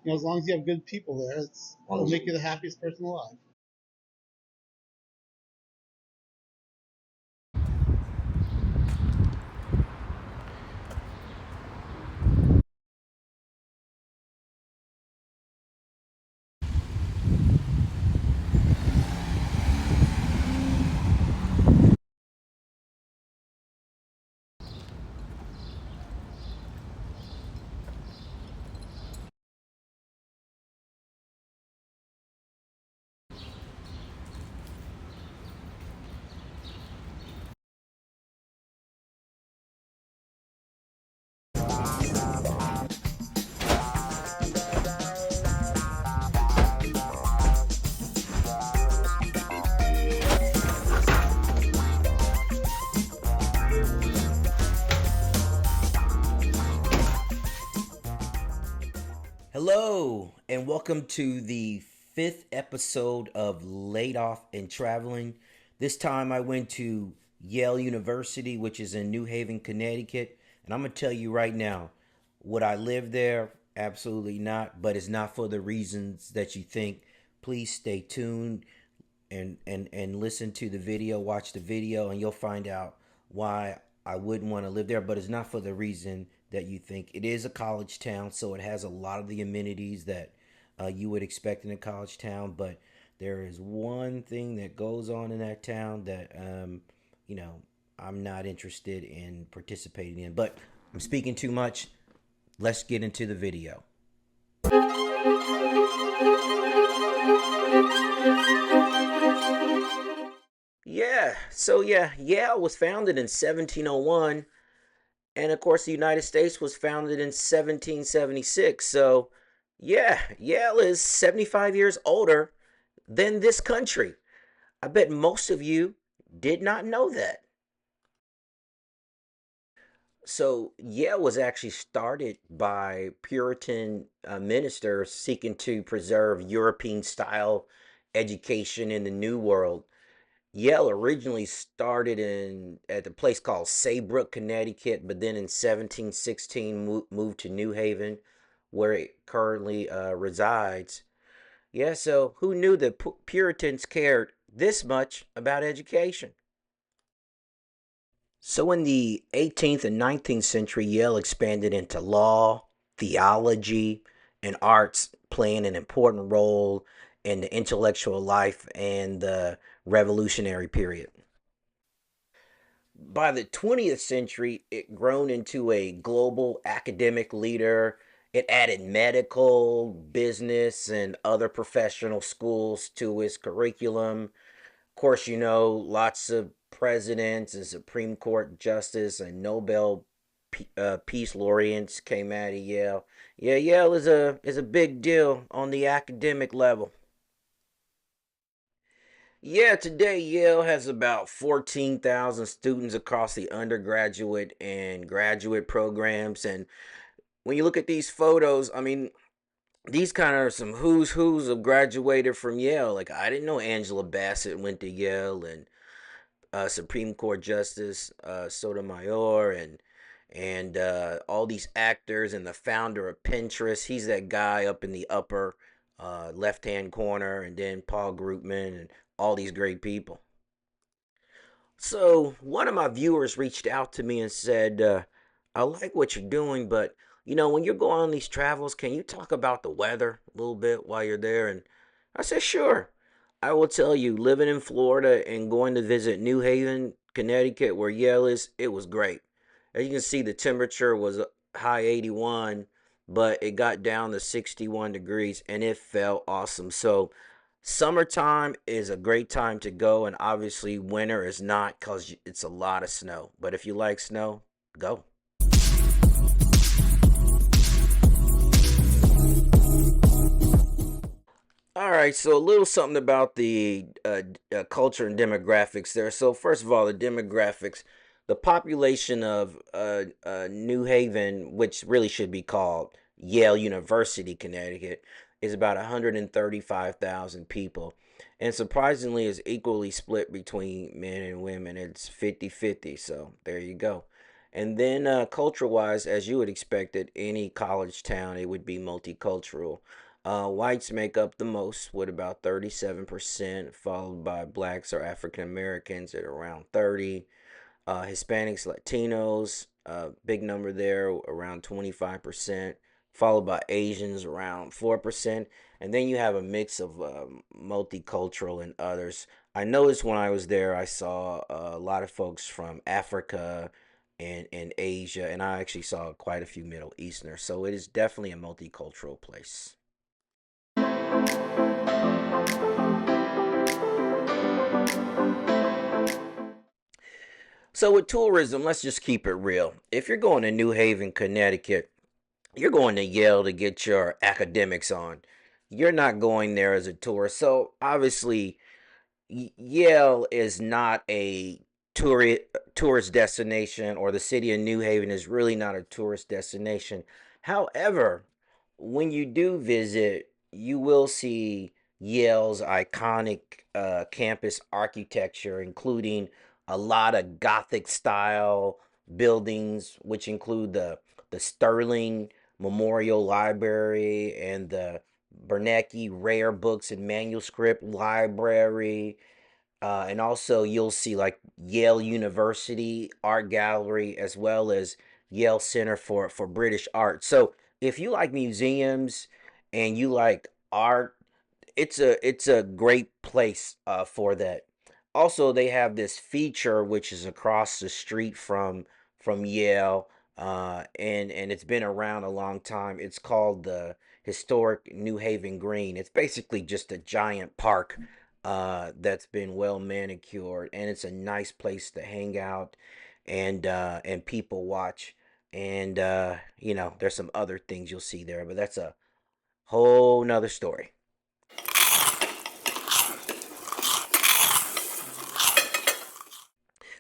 As long as you have good people there, it'll make you the happiest person alive. Hello, and welcome to the fifth episode of Laid Off and Traveling. This time I went to Yale University, which is in New Haven, Connecticut. And I'm going to tell you right now, would I live there? Absolutely not, but it's not for the reasons that you think. Please stay tuned and listen to the video, watch the video, and you'll find out why I wouldn't want to live there. But it's not for the reason that you think. It is a college town, so it has a lot of the amenities that you would expect in a college town. But there is one thing that goes on in that town that, you know, I'm not interested in participating in. But I'm speaking too much. Let's get into the video. Yeah, Yale was founded in 1701, and of course the United States was founded in 1776. So, yeah, Yale is 75 years older than this country. I bet most of you did not know that. So, Yale was actually started by Puritan ministers seeking to preserve European style education in the New World. Yale originally started in at a place called Saybrook, Connecticut, but then in 1716 moved to New Haven, where it currently resides. Yeah, so who knew that Puritans cared this much about education? So in the 18th and 19th century, Yale expanded into law, theology, and arts, playing an important role in the intellectual life and the revolutionary period. By the 20th century, it grown into a global academic leader. It added medical, business, and other professional schools to its curriculum. Of course, lots of presidents and Supreme Court justice and Nobel Peace laureates came out of Yale. Yeah, Yale is a big deal on the academic level. Yeah, today Yale has about 14,000 students across the undergraduate and graduate programs. And when you look at these photos, I mean, these kind of are some who's have graduated from Yale. Like, I didn't know Angela Bassett went to Yale, and Supreme Court Justice Sotomayor, and all these actors, and the founder of Pinterest. He's that guy up in the upper left hand corner, and then Paul Grutman, and all these great people. So one of my viewers reached out to me and said, "I like what you're doing, but when you're going on these travels, can you talk about the weather a little bit while you're there?" And I said, "Sure." I will tell you, living in Florida and going to visit New Haven, Connecticut, where Yale is, it was great. As you can see, the temperature was a high 81, but it got down to 61 degrees, and it felt awesome. So summertime is a great time to go, and obviously winter is not, because it's a lot of snow. But if you like snow, go. All right, so a little something about the culture and demographics there. So first of all, the demographics, the population of New Haven, which really should be called Yale University, Connecticut, is about 135,000 people. And surprisingly, is equally split between men and women. It's 50-50. So there you go. And then culture wise, as you would expect at any college town, it would be multicultural. Whites make up the most with about 37%, followed by blacks or African Americans at around 30. Hispanics, Latinos, big number there, around 25%, followed by Asians, around 4%. And then you have a mix of multicultural and others. I noticed when I was there, I saw a lot of folks from Africa and Asia, and I actually saw quite a few Middle Easterners. So it is definitely a multicultural place. So with tourism, let's just keep it real. If you're going to New Haven, Connecticut, you're going to Yale to get your academics on. You're not going there as a tourist. So obviously, Yale is not a tourist tourist destination, or the city of New Haven is really not a tourist destination. However, when you do visit, you will see Yale's iconic campus architecture, including a lot of Gothic style buildings, which include the Sterling Memorial Library and the Bernanke Rare Books and Manuscript Library. And also, you'll see like Yale University Art Gallery as well as Yale Center for British Art. So, if you like museums and you like art, it's a great place for that. Also, they have this feature which is across the street from Yale, and it's been around a long time. It's called the Historic New Haven Green. It's basically just a giant park that's been well manicured, and it's a nice place to hang out and people watch. And there's some other things you'll see there, but that's a whole nother story.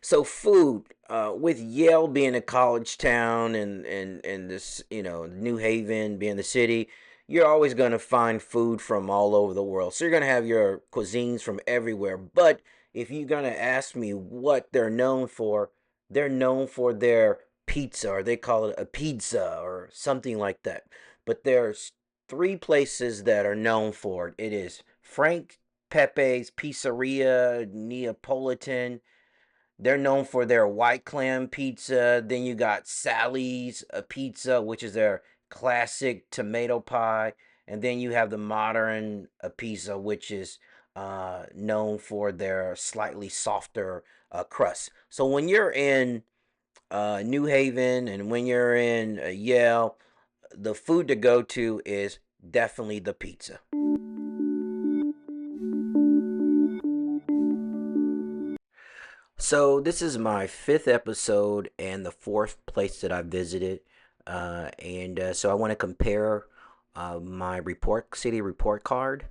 So food, with Yale being a college town and this, New Haven being the city, you're always going to find food from all over the world. So you're going to have your cuisines from everywhere. But if you're going to ask me what they're known for their pizza, or they call it a pizza or something like that. But there's three places that are known for it. It is Frank Pepe's Pizzeria Neapolitan. They're known for their white clam pizza. Then you got Sally's pizza, which is their classic tomato pie. And then you have the modern pizza, which is known for their slightly softer crust. So when you're in New Haven and when you're in Yale, the food to go to is definitely the pizza. So this is my fifth episode and the fourth place that I visited, and so I want to compare my report city report card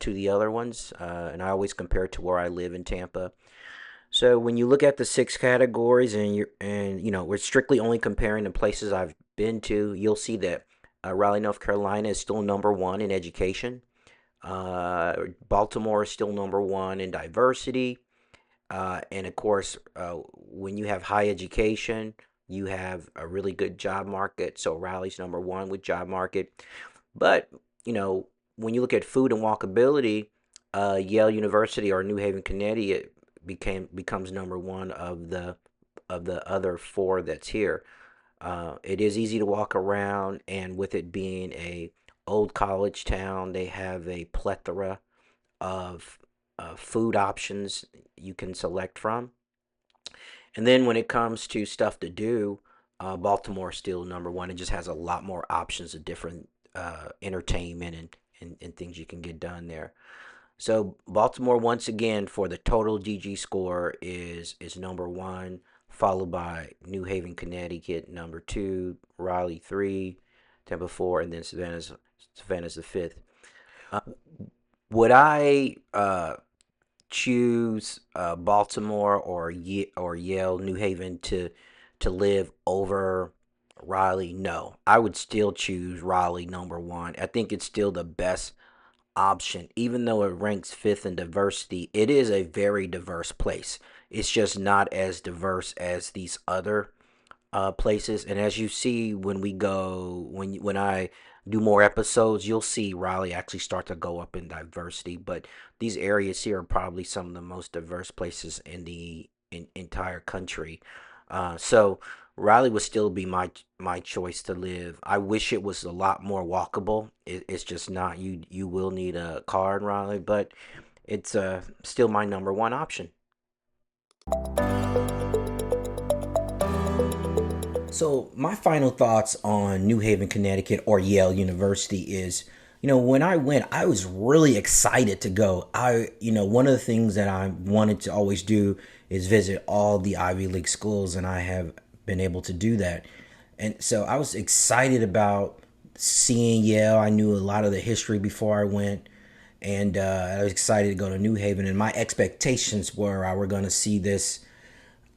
to the other ones, and I always compare it to where I live in Tampa. So when you look at the six categories and we're strictly only comparing the places I've been to, you'll see that Raleigh, North Carolina is still number one in education. Baltimore is still number one in diversity. And of course, when you have high education, you have a really good job market. So Raleigh's number one with job market. But, when you look at food and walkability, Yale University or New Haven, Connecticut becomes number one of the other four that's here. It is easy to walk around, and with it being a old college town, they have a plethora of food options you can select from. And then when it comes to stuff to do, Baltimore is still number one. It just has a lot more options of different entertainment and things you can get done there. So Baltimore, once again, for the total GG score is number one, followed by New Haven, Connecticut, number two, Raleigh three, Tampa four, and then Savannah's the fifth. Uh, would I choose Baltimore or Yale, New Haven to live over Raleigh? No, I would still choose Raleigh number one. I think it's still the best option, even though it ranks fifth in diversity. It is a very diverse place. It's just not as diverse as these other places. And as you see, when I do more episodes, you'll see Raleigh actually start to go up in diversity. But these areas here are probably some of the most diverse places in the entire country. So Raleigh would still be my choice to live. I wish it was a lot more walkable. It's just not. You will need a car in Raleigh, but it's still my number one option. So my final thoughts on New Haven, Connecticut, or Yale University is, when I went, I was really excited to go. One of the things that I wanted to always do is visit all the Ivy League schools, and I have been able to do that. And so I was excited about seeing Yale. I knew a lot of the history before I went, and I was excited to go to New Haven. And my expectations were I were going to see this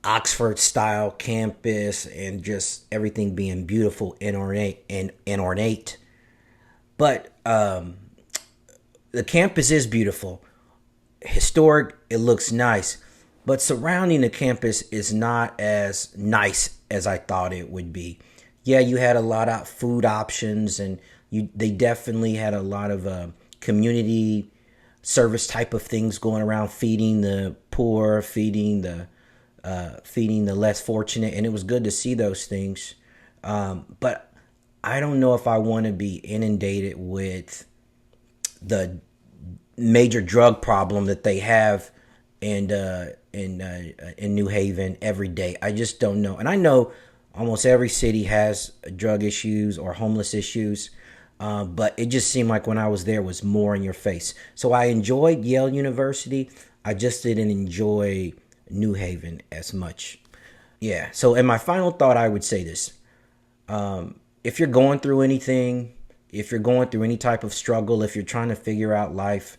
Oxford style campus and just everything being beautiful and ornate. But the campus is beautiful, historic. It looks nice, but surrounding the campus is not as nice as I thought it would be. Yeah, you had a lot of food options, and they definitely had a lot of community service type of things going around, feeding the poor, feeding the less fortunate, and it was good to see those things. But I don't know if I want to be inundated with the major drug problem that they have in New Haven every day. I just don't know, and I know almost every city has drug issues or homeless issues. But it just seemed like when I was there was more in your face. So I enjoyed Yale University. I just didn't enjoy New Haven as much. Yeah. So in my final thought, I would say this. If you're going through anything, if you're going through any type of struggle, if you're trying to figure out life,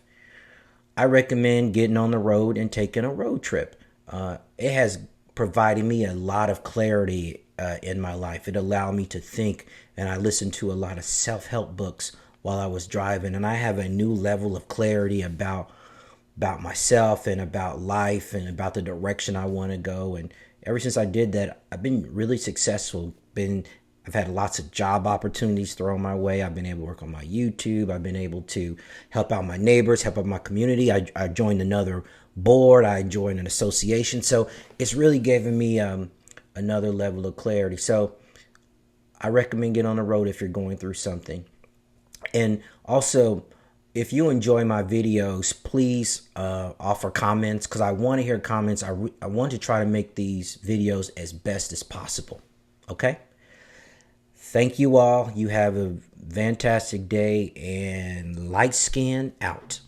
I recommend getting on the road and taking a road trip. It has provided me a lot of clarity in my life. It allowed me to think, and I listened to a lot of self-help books while I was driving, and I have a new level of clarity about myself and about life and about the direction I want to go. And ever since I did that, I've been really successful. I've had lots of job opportunities thrown my way. I've been able to work on my YouTube. I've been able to help out my neighbors, help out my community. I joined another board. I joined an association. So it's really given me another level of clarity. So I recommend getting on the road if you're going through something. And also, if you enjoy my videos, please offer comments, because I want to hear comments. I want to try to make these videos as best as possible. Okay? Thank you all. You have a fantastic day, and light skin out.